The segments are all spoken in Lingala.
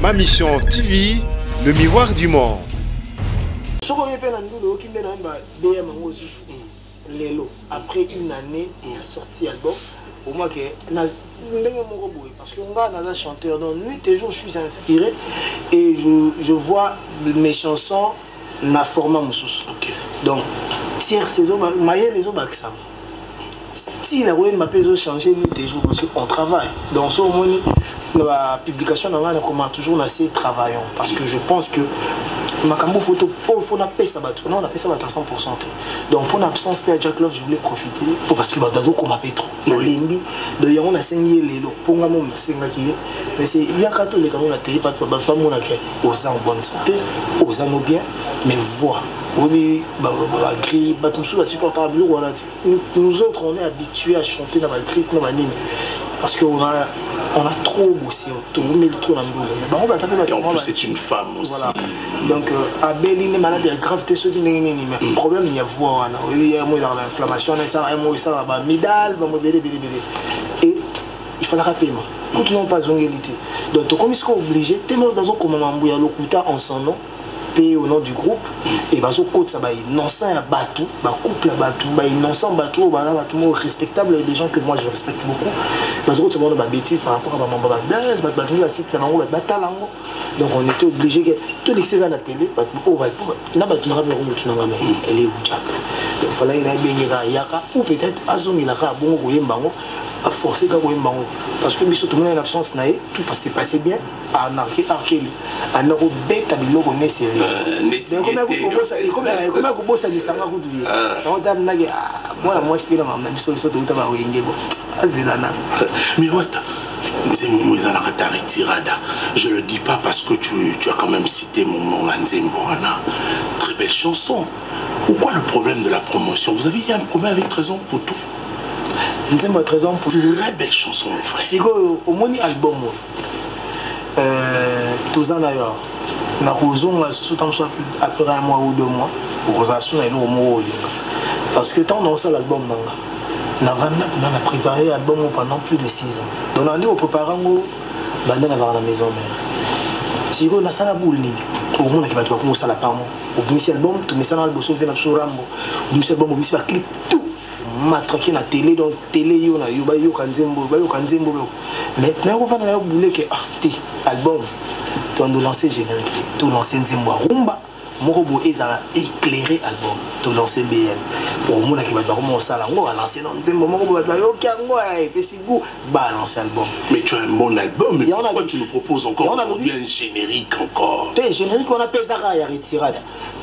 Ma Mission TV, le miroir du monde. Après une année, il a sorti l'album. Au moins que parce que on a un chanteur, donc nuit et jour je suis inspiré et je vois mes chansons na format moussous. Donc tiers saison, les autres ça. Si la roue m'a changé nuit et jour parce qu'on travaille. Donc ce moment la publication on a toujours assez travaillant parce que je pense que ma photo faut na pesa bato non on a pesa bato à 100%. Donc pour l'absence de Jack Love je voulais profiter parce que bato comme appelle trop na lembi de on a signé lelo pour nga mon singa qui mais c'est il y a quand les comme on a télé pas mon à aux en bonne santé aux en bien mais voix oui gris bato sous supportable voilà nous autres on est habitués à chanter dans la grippe dans la ligne parce qu'on a trop bossé on met trop dans le et en plus c'est une femme aussi voilà. Donc à Berlin les malades grave t'es sauté mais problème il y a voix il y a moi dans l'inflammation ça va midal et il faut la rappeler quand tu n'as pas zongélité donc comme ils sont obligés t'es même dans un comment m'embrouiller l'okuta en son nom au nom du groupe et bazo côte ça va innocent à bateau ba couple à bateau ba innocent bateau ba bateau respectable des gens que moi je respecte beaucoup bazo tout le monde ba bêtise par rapport à ma maman blaze ba bateau la site na ngo ba talango donc on était obligé que tout l'excès à la télé ba on va na bateau na ba mutu na ngame elle est où Jack donc fallait ina benga yaka ou peut-être azongi la ka bongo koyemba ngo a forcer ka koyemba ngo parce que biso tout le monde en absence naé tout passé bien à marquer arkeli à no beta biloko ne sérieux comment kubosa lisanga kutuye on nage moi moi spila mama biso biso to utaba wenge bo azelana Miroata je le dis pas parce que tu as quand même cité mon nom Nzembo très belle chanson. Pourquoi le problème de la promotion? Vous avez eu un problème avec Trésor pour tout? Nzembo Trésor pour très belle chanson mon frère. C'est au moni album tous en d'ailleurs na kozonga surtout après un mois ou 2 mois pour ça na lo parce que tant dans ça l'album nanga na préparé l'album pendant plus de 6 ans donc on est au préparant bande na la maison mère si on a ça la boule ni au monde qui va trouver ça la pamo au monsieur album tout mais ça dans le bosso vient sur Rambo au monsieur album au monsieur va clip tout matraqué na télé donc télé yo na yo ba yo kanzembo mais on va na boule que album de lancer générique, tout lancer Nzembo Rumba, Morobo ezala éclairé album, tout lancer BM. Pour moi qui va comment ça là, on va lancer dans Nzembo Morobo va OK moi et si vous va lancer album. Mais tu as un bon album, mais pourquoi tu nous proposes encore aujourd'hui un générique encore? Tu générique on appelle Zara et retirada.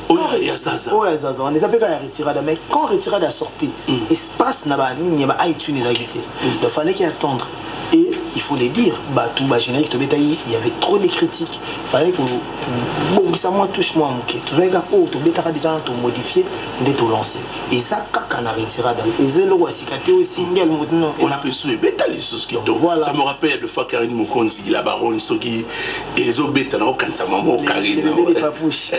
Oh il y a ça. Ouais ça on les appelle pas retirada mais quand retirada sorti, espace na ba ni ba iTunes exécuté. Il fallait qu'il attendre. Et il faut les dire, tout générique, il y avait trop de critiques. Il fallait que bon, ça moi touche moi ok. Tu vois oh, tu bêta déjà tout modifié, de tout lancer. Et ça quand on a retiré et c'est le wasikaté au single maintenant. On appelle ça les bêta les choses qui voilà. Ça me rappelle de fois Karine Mokonzi, la baronne Sogi et les autres bêta là quand ça maman Karine. Les papouches.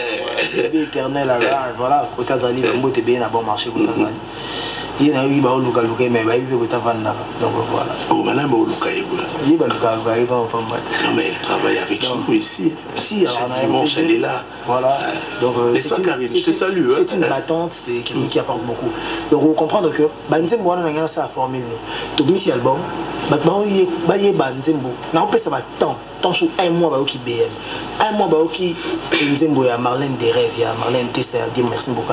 Les éternel là voilà, côté Azali, on était bien à bon marché côté Azali. Il y a eu au local mais il va vendre donc voilà. Oh madame au local. Il va local non mais elle travaille avec nous ici. Si dimanche elle est là. Voilà. Donc je te salue. C'est une battante, c'est quelqu'un qui apporte beaucoup. Donc on comprend que Banzembo on a ça à formule. Tout mis album, Banzembo. Na on peut ça va tant sur un mois ba qui BM. Un mois ba qui Nzembo ya Marlène des rêves, ya Marlène Tessa, Dieu merci beaucoup.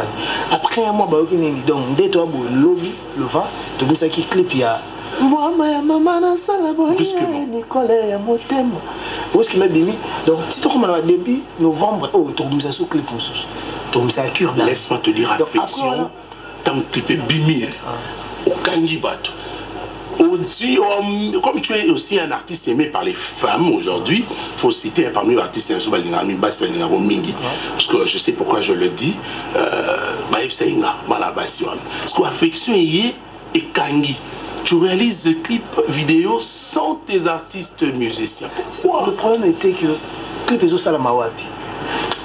Après un mois ba qui donc dès toi lobby le vent, tout mis ça qui clip ya voilà maman na sala boye Nicole ya motema. Parce que m'a bimi donc si tu comme au début novembre tu mis ça sur clip sous. Tu mis ça cure là. Laisse-moi te dire affection tant clip bimi au kangi bato. Comme tu es aussi un artiste aimé par les femmes aujourd'hui, il faut citer parmi les artistes parce que je sais pourquoi je le dis. Parce que l'affection est kangi. Tu réalises le clip vidéo sans tes artistes musiciens. Le problème était que le clip est aussi à la mawapi.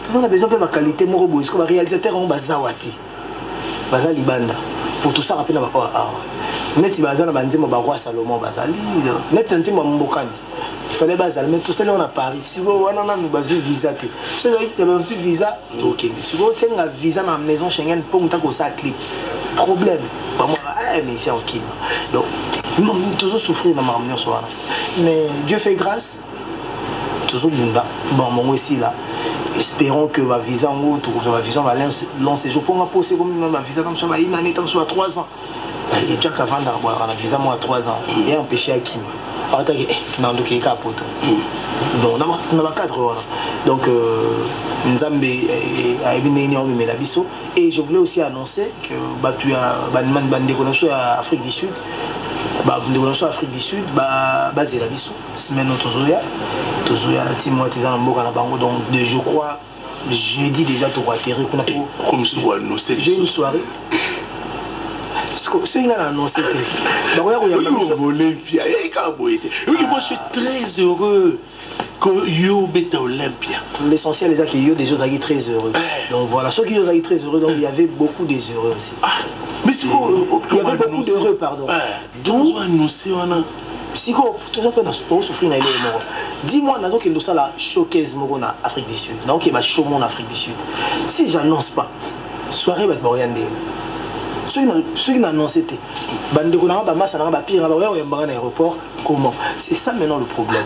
Tout le monde a besoin de la qualité, mon robot. Est-ce que le réalisateur est bazawati? Baza libanda. pour tout ça rappeler na ba net bazana banzemo ba roi Salomon bazali net ntimo mbokani il fallait bazal mais tout ça là on a Paris si vous on a nous bazu visa te c'est là qui te visa OK si vous c'est un visa dans maison Schengen pour muta ko ça clip problème pas moi mais c'est OK donc nous toujours souffrir dans ma ramener soir mais Dieu fait grâce toujours bunda bon moi aussi là espérons que ma visa en autre ma visa va lancer je pour poser comme ma visa comme ça va une année comme ça 3 ans il y a déjà qu'avant d'avoir la visa moi à 3 ans et empêcher à qui non donc il y a poto donc on a 4 ans donc Nzambe a bien la biso et je voulais aussi annoncer que tu as bandé connexion à Afrique du Sud Afrique du Sud basé la biso semaine tozoya la team moi tes en mboka na bango donc je crois jeudi déjà tu vas atterrir comme j'ai une soirée c'est une annoncé Olympia moi je suis très heureux que yo beta Olympia l'essentiel est que yo des choses très heureux donc voilà ceux qui sont très heureux donc il y avait beaucoup des heureux aussi mais il y avait beaucoup d'heureux pardon donc annoncé on a si quoi tout ça pour souffrir na ile moko dis-moi nazo que ça la showcase moko na Afrique du Sud donc il va show mon Afrique du Sud si j'annonce pas soirée va boriande ceux qui n'annoncent pas bande ko na ba massa na ba pire ba ya yamba na aéroport comment c'est ça maintenant le problème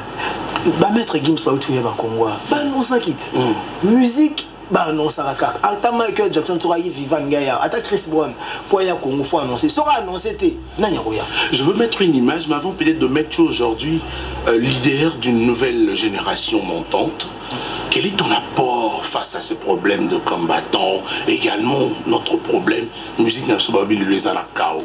ba mettre Gims pas tout ya ba Congo ba annonce quitte musique ba annonce la carte ata Michael Jackson tu rayi vivant ngaya ata Chris Brown pour ya Congo faut annoncer sera annoncé té nanya roya je veux mettre une image mais avant peut-être de mettre aujourd'hui leader d'une nouvelle génération montante. Quel est ton apport face à ce problème de combattants? Également, notre problème, musique n'a pas été les à la chaos.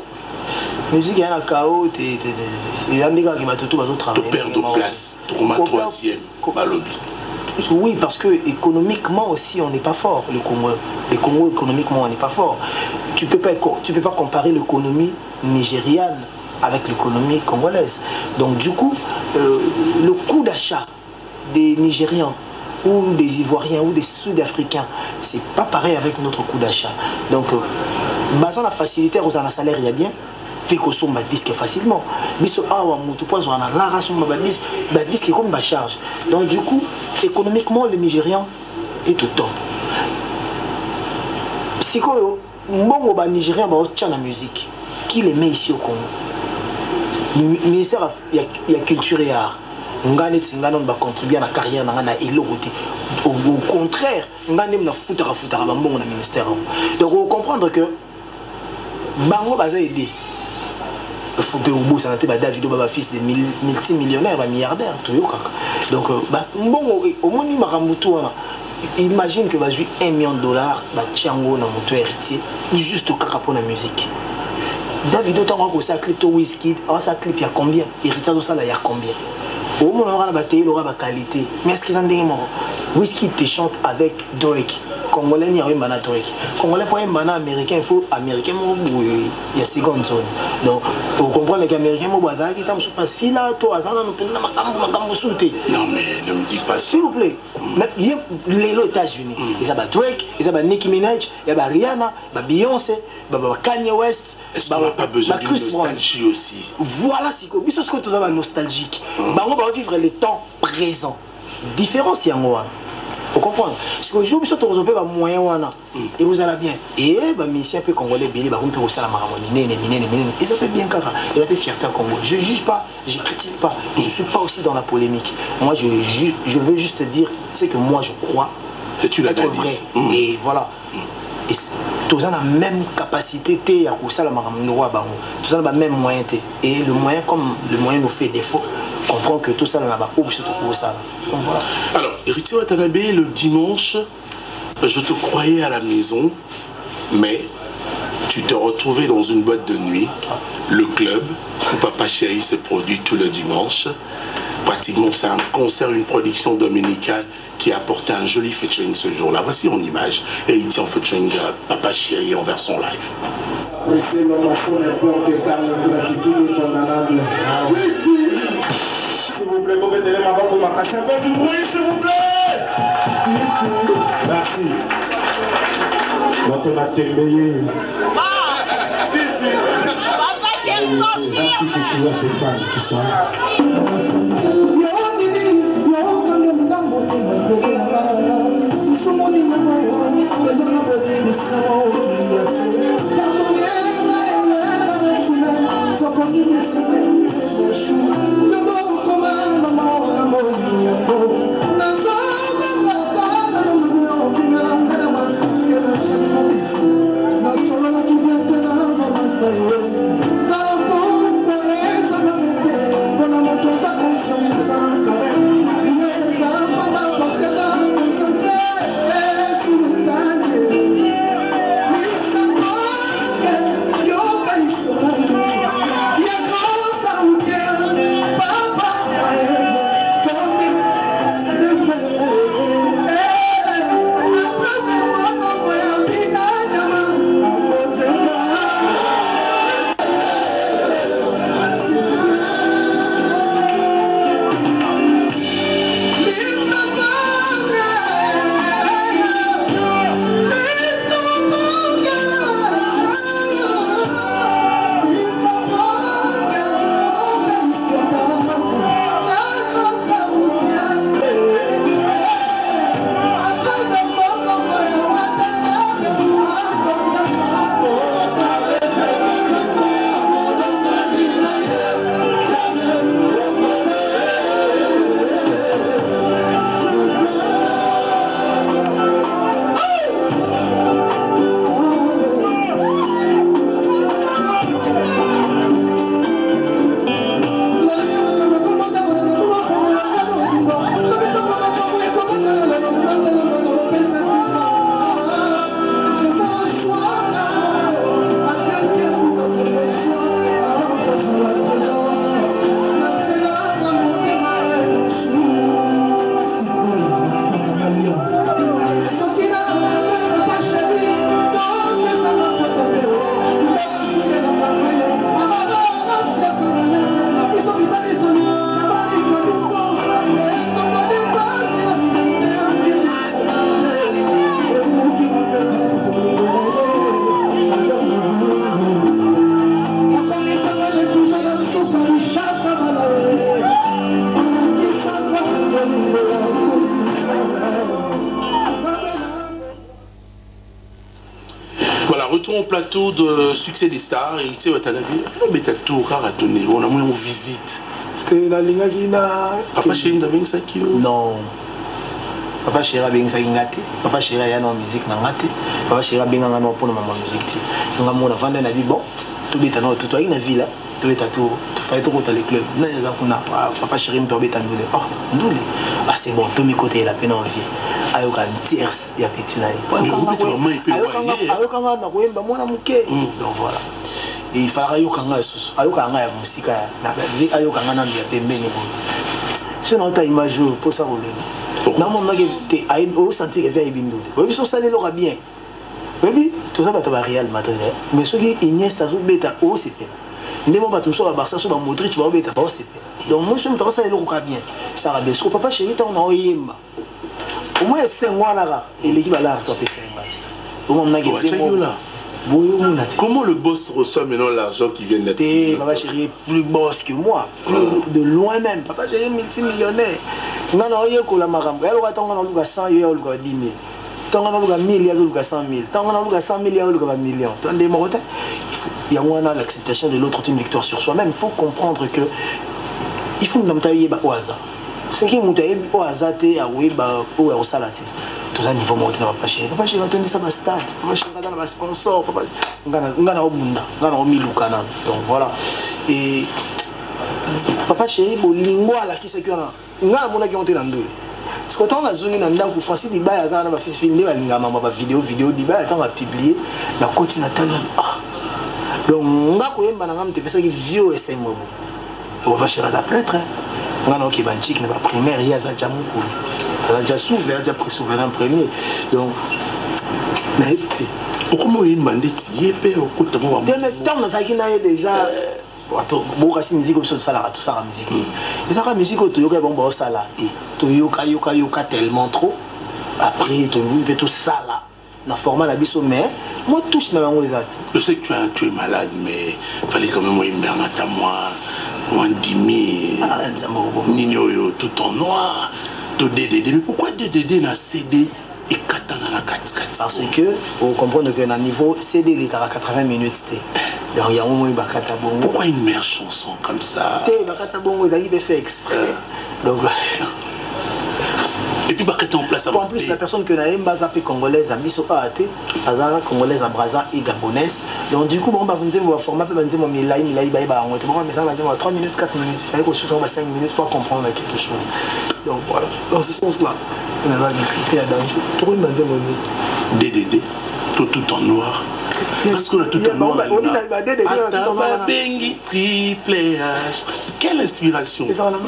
Musique à la chaos, c'est un des gars qui va tout travailler. Tu perds de place, tu remets troisième. Oui, parce que économiquement aussi, on n'est pas fort, le Congo. Le Congo, économiquement, on n'est pas fort. Tu peux pas comparer l'économie nigériane avec l'économie congolaise. Donc, du coup, le coût d'achat des Nigérians ou des Ivoiriens ou des Sud-Africains, c'est pas pareil avec notre coût d'achat. Donc, basant la facilité aux un salaire, il y a bien, fait qu'on somme ma disque facilement. Mais ce on a la ration ma disque comme ma charge. Donc, du coup, économiquement, le Nigérian est au top. Si bon, les Nigériens vont la musique, qui les met ici au Congo? Ministère, il y a culture et art. On va contribuer à la carrière au contraire on va foutre à ministère donc on comprendre que bango baza aider faut que vous ça David fils de multimillionnaire milliardaire donc bon au moins imagine que va jouer $1 million tiango na moto héritier juste pour la musique David autant que ça clip to Wizkid ça clip il y a combien héritier de ça là il y a combien au moins on aura la bataille, on aura la qualité. Mais est-ce qu'ils en disent Wizkid te chante avec Drake. Congolais n'y a pas de Drake. Congolais pour un banana américain, il faut américain il y a seconde zone. Donc pour comprendre les Américains, moi qui t'aime pas si là toi ça nous peut non mais ne me dis pas s'il vous plaît. Les États-Unis, il y a Drake, il y a Nicki Minaj, il y a Rihanna, Beyoncé, Kanye West. Est-ce qu'on n'a pas besoin d'une nostalgie aussi? Voilà ce que tu as nostalgique. On va vivre les temps présents. Différence il y a moi. Vous comprenez? Parce que aujourd'hui, vous avez un moyen et vous allez bien. Et les un peu congolais, ils ont aussi la maramine, ils ont bien car ils ont fierté à Congo. Je ne juge pas, je ne critique pas, je ne suis pas aussi dans la polémique. Moi, je veux juste dire ce que moi je crois. C'est une être vrai. Et voilà. Et tous ont la même capacité à ça la tous ont la même moyen et le moyen comme le moyen nous fait défaut comprend que tout ça n'a pas pour ça donc voilà. Alors Héritier Watanabe, le dimanche je te croyais à la maison mais tu te retrouvais dans une boîte de nuit, le club où Papa Chéri se produit tout le dimanche. Pratiquement c'est un concert, une production dominicale qui a apporté un joli featuring ce jour-là. Voici en image. Héritier en featuring Papa Chéri en version live. S'il vous plaît, vous mettez les mains pour ma casse un peu du bruit, s'il vous plaît. Merci. Quand on a téléyé. Si. petit coucou à tes fans qui sont là. Retour au plateau de succès des stars et tu sais, tu as dit, non, mais tu as tout ratonné, on a moins en visite. Papa Chéri, tu as ça qui non. Papa Chéri a bien ça qui ngate. Papa Chéri a une musique ngate. Papa Chéri a bien un pour ma musique. Donc, on a vendu la vie, bon, tout est dans tout une ville, tout est à tout, tu fais tout dans les clubs. Papa Chéri me tombe à nous. Oh, nous, ah, c'est bon, tout mes côtés, la peine en vie. Ayoka tierce ya petit naï. Donc voilà. Et il fallait ayoka nga susu. Ayoka nga ya musika na vie ayoka nga na ya pembeni bo. Sinon ta image pour ça rouler. Na mon nga te ay au sentir que vient ibindule. Oui so ça le lora bien. Oui tout ça va te Real Madrid. Mais ce qui Iniesta so beta au CP. Ndemo ba tumso ba Barça so ba Modric ba beta ba au CP. Donc moi je me trouve ça le lora bien. Ça va bien. Ce papa chéri ta on a oyemba. Au moins 5 mois là, et l'équipe a l'air de comment le boss reçoit maintenant l'argent qui vient d'être? Papa Chéri est plus boss que moi, de loin même. Papa Chéri est multimillionnaire. Non, non, il y a un marambo. Il y a 100 000, il y a 10 000. Tant qu'on a 1000, il y a 100 000. Tant qu'on a 100 000, il y a 1 million. Il y a l'acceptation de l'autre, une victoire sur soi-même. Il faut comprendre que il faut nous tailler au hasard. Ce qui est au hasard, au salati. Tout ça, niveau monté dans Papa Chéri. Papa Chéri, on a ça, stade. Papa Chéri, on a un sponsor. On a un Miloukana. Donc voilà. Et Papa Chéri, bon, lingua là qui c'est qu'on a. On a mon qui dans le parce que quand on a zone dans le français, il y a un film, vidéo, il y a un publié. La côte natale. Donc, on a un vieux et c'est moi. On va chercher la prêtre. On a un qui n'a pas primaire, il y a déjà beaucoup. Il a déjà souverain, il a déjà pris souverain premier. Donc, mais comment il m'a dit que tu as déjà. Beaucoup de musique comme ça, tout ça la musique. Et ça la musique tu yoka bon bon ça là. Tu yoka tellement trop. Après tu peux tout ça là. na format la biso mais moi touche na bango les autres. Je sais que tu es malade mais fallait quand même moi Bernata moi Ndimi Nino tout en noir tout DDD mais pourquoi DDD na CD et katana la 4-4 parce que vous comprenez que na niveau CD les 80 minutes donc il y a un moment bakata bongo. Pourquoi une meilleure chanson comme ça bakata bongo ils avaient fait exprès donc et puis bakata en place en plus la personne que naïm bazapé congolaise à biso AT azara congolaise à Brazza et gabonaise donc du coup bon bah vous dites mon format peut dire mon milai ba on bon mais ça va dire 3 minutes 4 minutes il fallait qu'on soit 5 minutes pour comprendre quelque chose donc voilà dans ce sens là on a écrit à danger trop une mandé mon DDD tout en noir parce qu'on a tout en noir Bengi Triple H quelle inspiration Ataba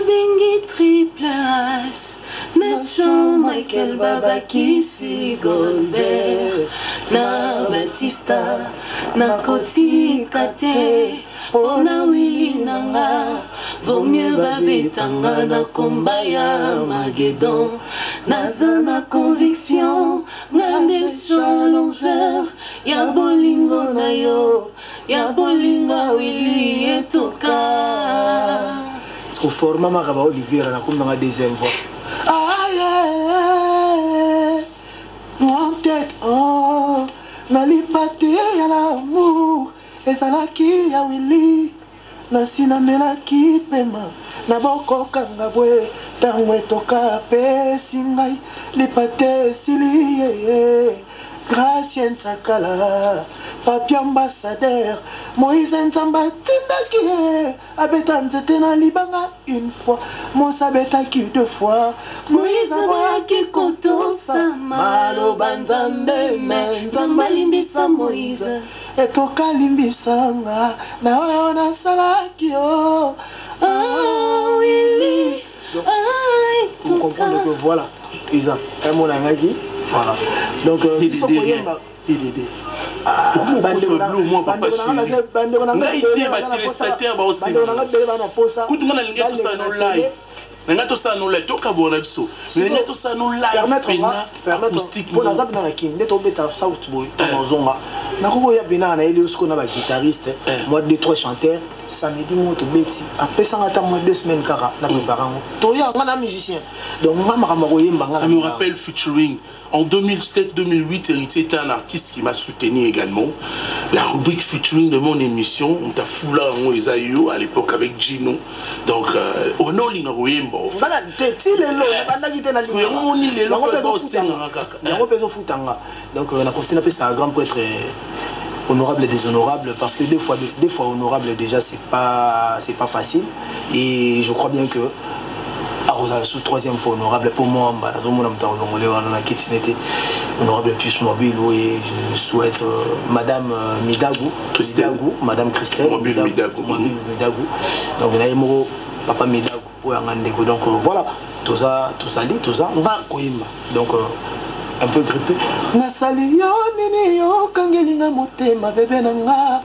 Bengi Triple H Nation Michael Babakisi Goldberg na Batista na Koti Kate Pona Willy Nanga vaut mieux babetanga na komba ya Magedon naza na conviction ngande challenger ya bolingo na yo ya bolinga Willy etoka est-ce que format Maraba Olivier na comme dans la deuxième voix mon tête oh nalipate ya l'amour ezalaki ya Willy nasina melaki pema na bokokanga bwe tango etoka pesi ngai lipate esili Gracien Tsakala papi ambassadeur Moïse Nzamba tindaki abeta nzete na libanga une fois Mosa betaki deux fois Moïse abayaki kotosa maloba nzambe me nzamba limbisa Moïse etoka limbisanga na oyo nasalaki yo Willy vous comprenez que voilà Isa un mot nangaki voilà donc samedi moi to beti après ça attend moi 2 semaines kara na préparant to ya ngana musicien donc mama makoyemba ngana ça me rappelle featuring en 2007-2008 Héritier était un artiste qui m'a soutenu également la rubrique featuring de mon émission on t'a foula en Esaïo à l'époque avec Gino donc ono lina koyemba voilà ti lelo banda kite na lelo ni lelo ko senga kaka yango peso futanga donc on a posté na pesa grand prêtre honorable et déshonorable parce que des fois honorable déjà c'est pas facile et je crois bien que sous troisième fois honorable pour moi honorable plus mobile et je souhaite madame Midagou madame Christelle Midagou donc papa Midagou donc voilà tout ça on va donc un peu grippé nasali yo nini yo kangelinga motema bebe nanga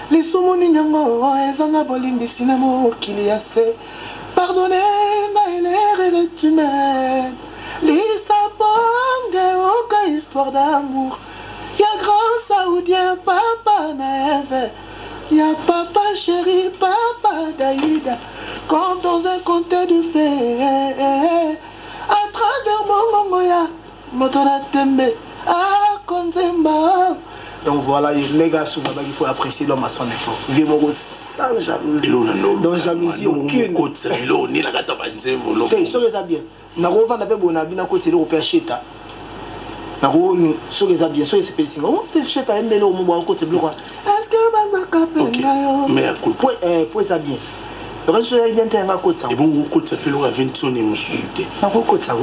lisumu ninyango ezanga bolimbisi na mokili ya se pardonnez ma l'erreur est humaine lisa bonge oka histoire d'amour ya grand saoudien papa naeve ya papa chéri papa Daïda quand dans un conte de fées à travers mon mongoya Motora Tembe, Konzemba. Donc voilà, les gars, souvent, il faut apprécier l'homme à son effort. Vivre sans jalousie. Donc jalousie, aucune. Ni la gata banzembo. Ok, sur les habits. Naro va n'avoir bon habit, n'a côté l'européen cheta. Naro sur les habits, sur les spécialistes. On te cheta un mélo au moment côté bleu. Est-ce que va capter mais à coup pour les habits. Le reste est bien terminé à côté. Et bon, au côté ça peut le raventonner et me souter. Naro côté ça.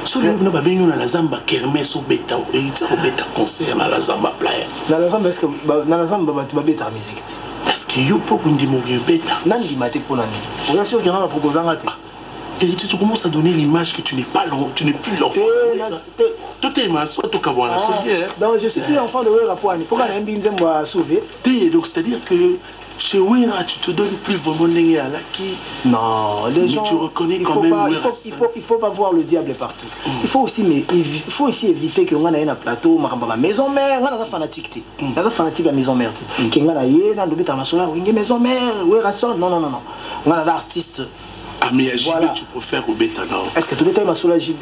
Sur le na babenyo na la zamba kermesse au beta et au beta concert na la zamba playa. Na la zamba est-ce que na la zamba ba beta musique. Parce que yo pour une dimo beta. Nandi maté pour nani. Bien sûr qu'il y en a proposé ngate. Et tu commences à donner l'image que tu n'es pas long, tu n'es plus l'enfant. Tout est mal, soit tout kabwana, c'est bien. Donc je suis plus enfant de rapport. Pourquoi on a un binzem à sauver? Donc c'est-à-dire que chez Wera, tu te donnes plus vraiment à la qui. Non, les gens. Tu reconnais quand même. Il faut pas voir le diable partout. Il faut aussi éviter que on ait un plateau, ma maison mère, on a fanatique. On a fanatique à maison mère. Qui on a yé, on a doublé ta masola, maison mère, Wera son. Non. On a des artistes. Ah mais à JB tu préfères au bêta non? Est-ce que tu bêta masola JB?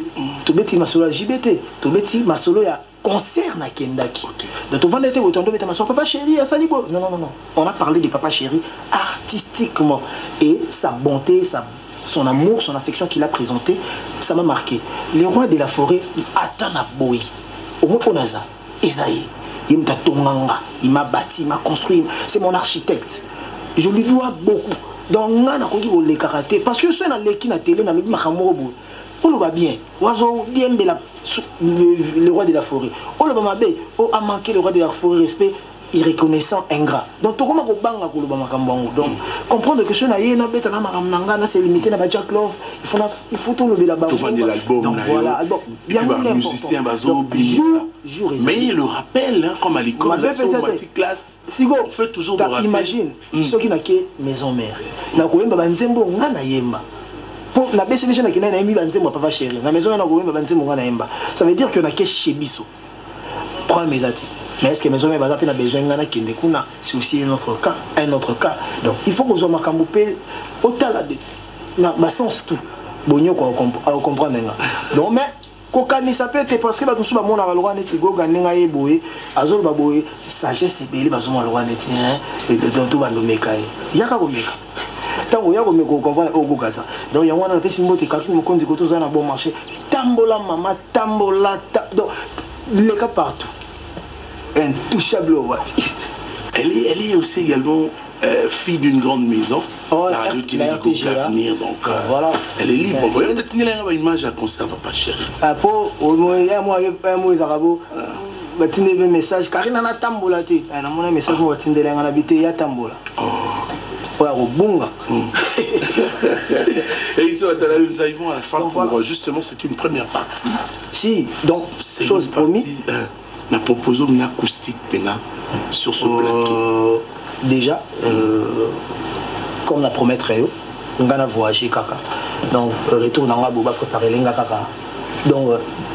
Tu bêta masola JBT? Tu bêta masola ya concert na Kendaki. Donc tu vas l'été au temps de bêta masola papa chéri à Salibo. Non. On a parlé de papa chéri artistiquement et sa bonté, son amour, son affection qu'il a présenté, ça m'a marqué. Le roi de la forêt attend à Boy. Au moins on a ça. Esaïe, il m'a tonganga, il m'a bâti, il m'a construit. C'est mon architecte. Je lui dois beaucoup. Donc, on a les karaté. Parce que si on a l'équipe à télé, on a le va bien. Le roi de la forêt. On a manqué le roi de la forêt, respect, irreconnaissant, ingrat. Donc, comment on a donc, comprendre que si on a c'est limité à Jack Love, il faut tout le là-bas. Donc, voilà. Il y a un musicien, mais le rappel, comme à l'école, classe, on fait toujours de rappel. Imagine, ceux qui n'ont que maison mère. Na koyemba banzembo ngana yemba. Pour la BCV na kina na yemba banzembo papa chéri. Na maison na koyemba banzembo ngana yemba. Ça veut dire que na ke chebiso. Prends mes atis. Mais est-ce que maison mère bazapé na besoin ngana kende kuna, c'est aussi un autre cas. Donc il faut que nous makamboupé autant la de na sens tout. Bonyo ko comprendre nga. Donc mais kokani ça peut être parce que bato suba mona balwa neti go ganinga yeboye azol baboye sagesse ebeli bazoma balwa neti et de tout bando mekai yaka ko meka tango yako meko comprendre ogoka ça donc yango na pesi mbote kaki mo konzi ko toza na bon marché tambola mama tambola donc les cas partout intouchable ouais. Elle est aussi également fille d'une grande maison. La radio télé du l'avenir, donc voilà. Elle est libre. Vous voyez, peut-être qu'il y a une image à conserver, papa chéri. Pour moi, Zarabo, tu as un message. Karina na tambola ti. Na mon message moi tu ndela ngana bité ya tambola. Ouais, au bunga. Et ils vont à la fin pour justement c'est une première partie. Si, donc chose promis. On a proposé une acoustique sur ce plateau. Déjà, comme la promet très haut, on a voyagé kaka. Donc, retour dans la boba préparer les kaka. Donc,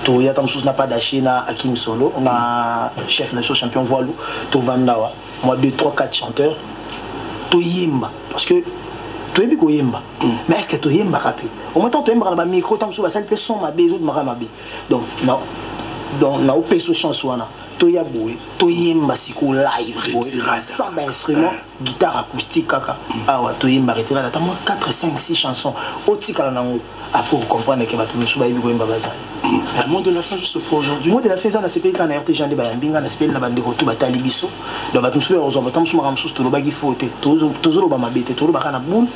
il y a n'a pas d'acheter na Hakim Solo. On a chef nation champion voilou, to Vandawa. Moi 2, 3, 4 chanteurs. To yimba. Parce que tu es bien yimba. Mais est-ce que tu yimba rapide? Au moment où tu yimba dans le micro, tu as un peu son ma bé, autre ma bé. Donc, non. Donc, on a opé ce chanson. Toya boy, toyemba siko live, sans instrument, guitare acoustique kaka. Ah ouais, toyemba retiré là, t'as moins 4, 5, 6 chansons. Otika là après vous comprenez que tu me souviens de Goemba Bazar. Le mot de la fin juste pour aujourd'hui. Le mot de la fin ça na CPI quand na RT Jean de Bayambinga na CPI na bande retour batali biso. Donc tu me souviens aux hommes, tu me souviens ramsous to lobagi faute, toujours ba mabete, toujours ba kana boule.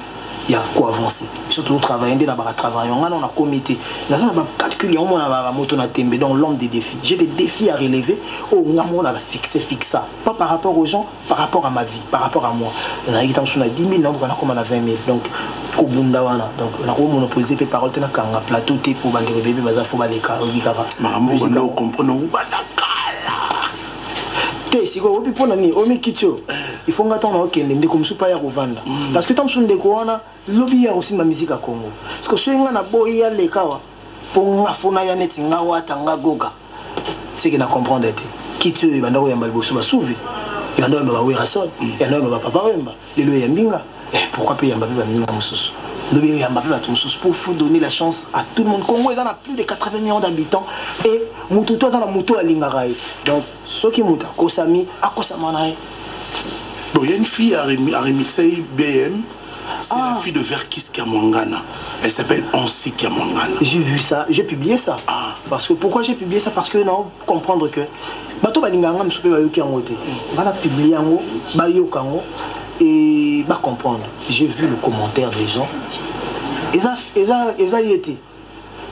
Il y a quoi avancer. Surtout travailler, on a travaillé, on a un comité. On a calculé, on a moto na tembe, donc l'homme des défis. J'ai des défis à relever. On a fixé ça. Pas par rapport aux gens, par rapport à ma vie, par rapport à moi. On a 10 000, on a 20 000. Donc, donc on a monopolisé les paroles, on a un plateau pour les bébés, on a fait des carreaux. On comprend. Si vous avez un kitio, il faut attendre que les comme super ya kovanda. Parce que tant que nous découvrons, lobby ya aussi ma musique à Congo. Parce que si on a boy ya les kawa, pour nga fona ya neti nga wata nga goga. C'est que na comprendre été. Kitio il va ndako ya malboso ba souve. Il va ndako ba wera son, il va ndako ba papa wemba. Lelo ya mbinga. Pourquoi pas ya mbabe ba mbinga mususu. Lobby ya mbabe ba mususu pour faut donner la chance à tout le monde. Congo ils en a plus de 80 millions d'habitants et mutu to za na mutu alingarai. Donc ceux qui muta kosami akosamanae. Bon, il y a une fille à remixer BM. C'est la fille de Verkis Kamwangana. Elle s'appelle Ansi Kamwangana. J'ai vu ça, j'ai publié ça. Parce que pourquoi j'ai publié ça? Parce que non, comprendre que bato balinganga msupe bayoki yango te. Bana publier yango, bayoka yango et ba comprendre. J'ai vu le commentaire des gens. Eza yete.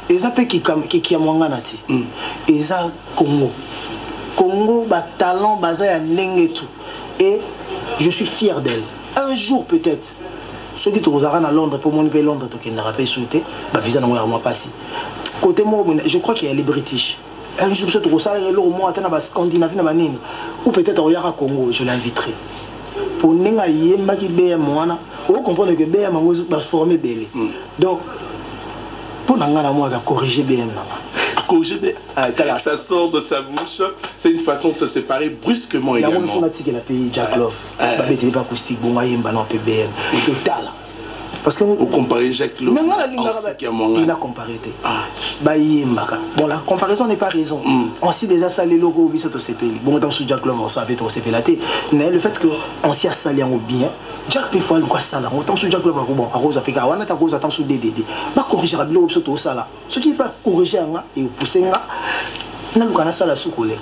Eza pe ki Kamwangana te. Eza Congo. Congo ba talent baza ya ndenge tout. Et je suis fier d'elle. Un jour peut-être, ceux qui sont à Londres, pour mon pays Londres, qui n'aura pas souhaité, ma visa n'a pas passé. Côté moi, je crois qu'il y a les British. Un jour, je trouve ça, au moins, à Scandinavie, ou peut-être au Congo, je l'inviterai. pour nenga yemba ki BM wana on comprendre que BM va former belé donc pour nanga moi à corriger BM corriger BM ça sort de sa bouche, c'est une façon de se séparer brusquement également. Il y a un qui la pays Jack Love ba bete pas acoustique bon yemba non pe BM total parce que vous comparez Jack Love il a comparé ba yemba bon la comparaison n'est pas raison on sait déjà ça les logos biso to CPL bon dans sous Jack Love on savait to CPL mais le fait que on s'y a salé en bien Jack peut faire quoi ça là autant sous Jack Love bon à cause africain on a ta cause attend sous DDD pas corriger la bilo to ça là ce qui pas corriger et pousser na lukana ça la sous collègue.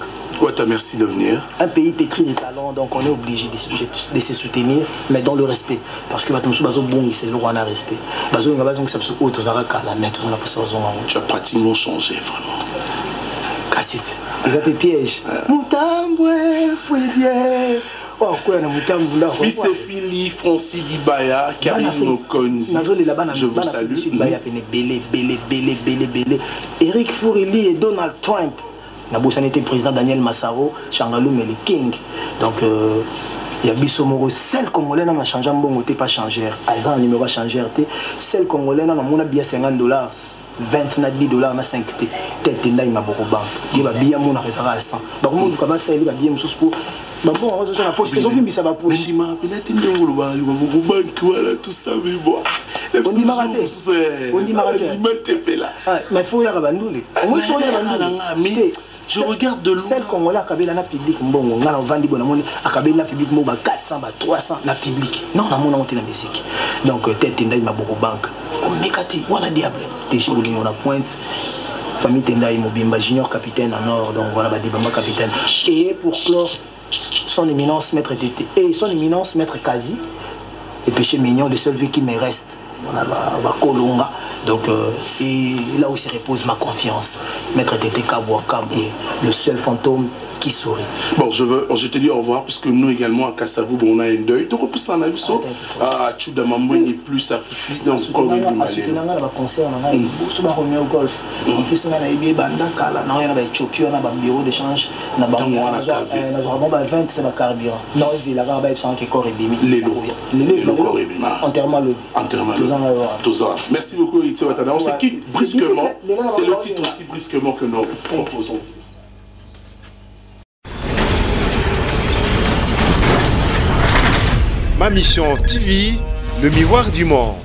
Merci de venir. Un pays pétri de talents, donc on est obligé de se soutenir, mais dans le respect. Parce que c'est le roi n'a respect. Tu as pratiquement changé, vraiment. Cassette. Ils appellent piège. Moutamboué, fouillé. Fils et Philly, Francis Dibaya, Karim Mokonzi. Je vous salue. Eric Fourili et Donald Trump. Naboussane était président Daniel Massaro, Changaloum et le King. Donc, il y a Bissomoro, celle congolaise n'a changé un bon côté, pas changé. Alzan numéro changé. Celle congolaise n'a mon billet $50, $29 na 5 T. Tête n'a pas beaucoup banque. Il va bien mon réserve à 100. Par contre, il va bien bien me sous pour. Bon, on va la poche. Ils ont vu, mais ça va poche. Il m'a appelé, il a tout ça, mais bon. On dit maraté. On dit maraté. Mais il faut y avoir je regarde de loin. Celle qu'on a à la public, on a vendu à la public, 400, 300, la public. Non, on a monté la musique. Donc, tête Tendai m'a beaucoup banque. On est on a diable. T'es chez on a pointe. Famille Tendai Mobimba, junior capitaine en or. Donc voilà, Badibamba capitaine. Et pour clore, son éminence maître Tété. Et son éminence maître Kazi. Et péché mignon, le seul vie qui me reste. On a Kolonga. Donc, et là où se repose ma confiance. Maître Tété Kaboué, le seul fantôme qui sourit. Bon, je te dis au revoir, parce que nous également à Kassavou, on a un deuil. Donc, on peut s'en aller. Ah, Tchoudamambo n'est plus sacrifié dans ce corps du Malais. On a un concert, on a un golf. En plus, on a un bandakala, on a un Éthiopie, on a un bureau d'échange, on a un 20 carburant. Non, c'est la barbe qui est corps et bimi. Les corps et bimi. Enterrement lobby. Merci beaucoup, Iti Watana. On se quitte brusquement. C'est le titre aussi brusquement que nous proposons. Ma mission TV, le miroir du monde.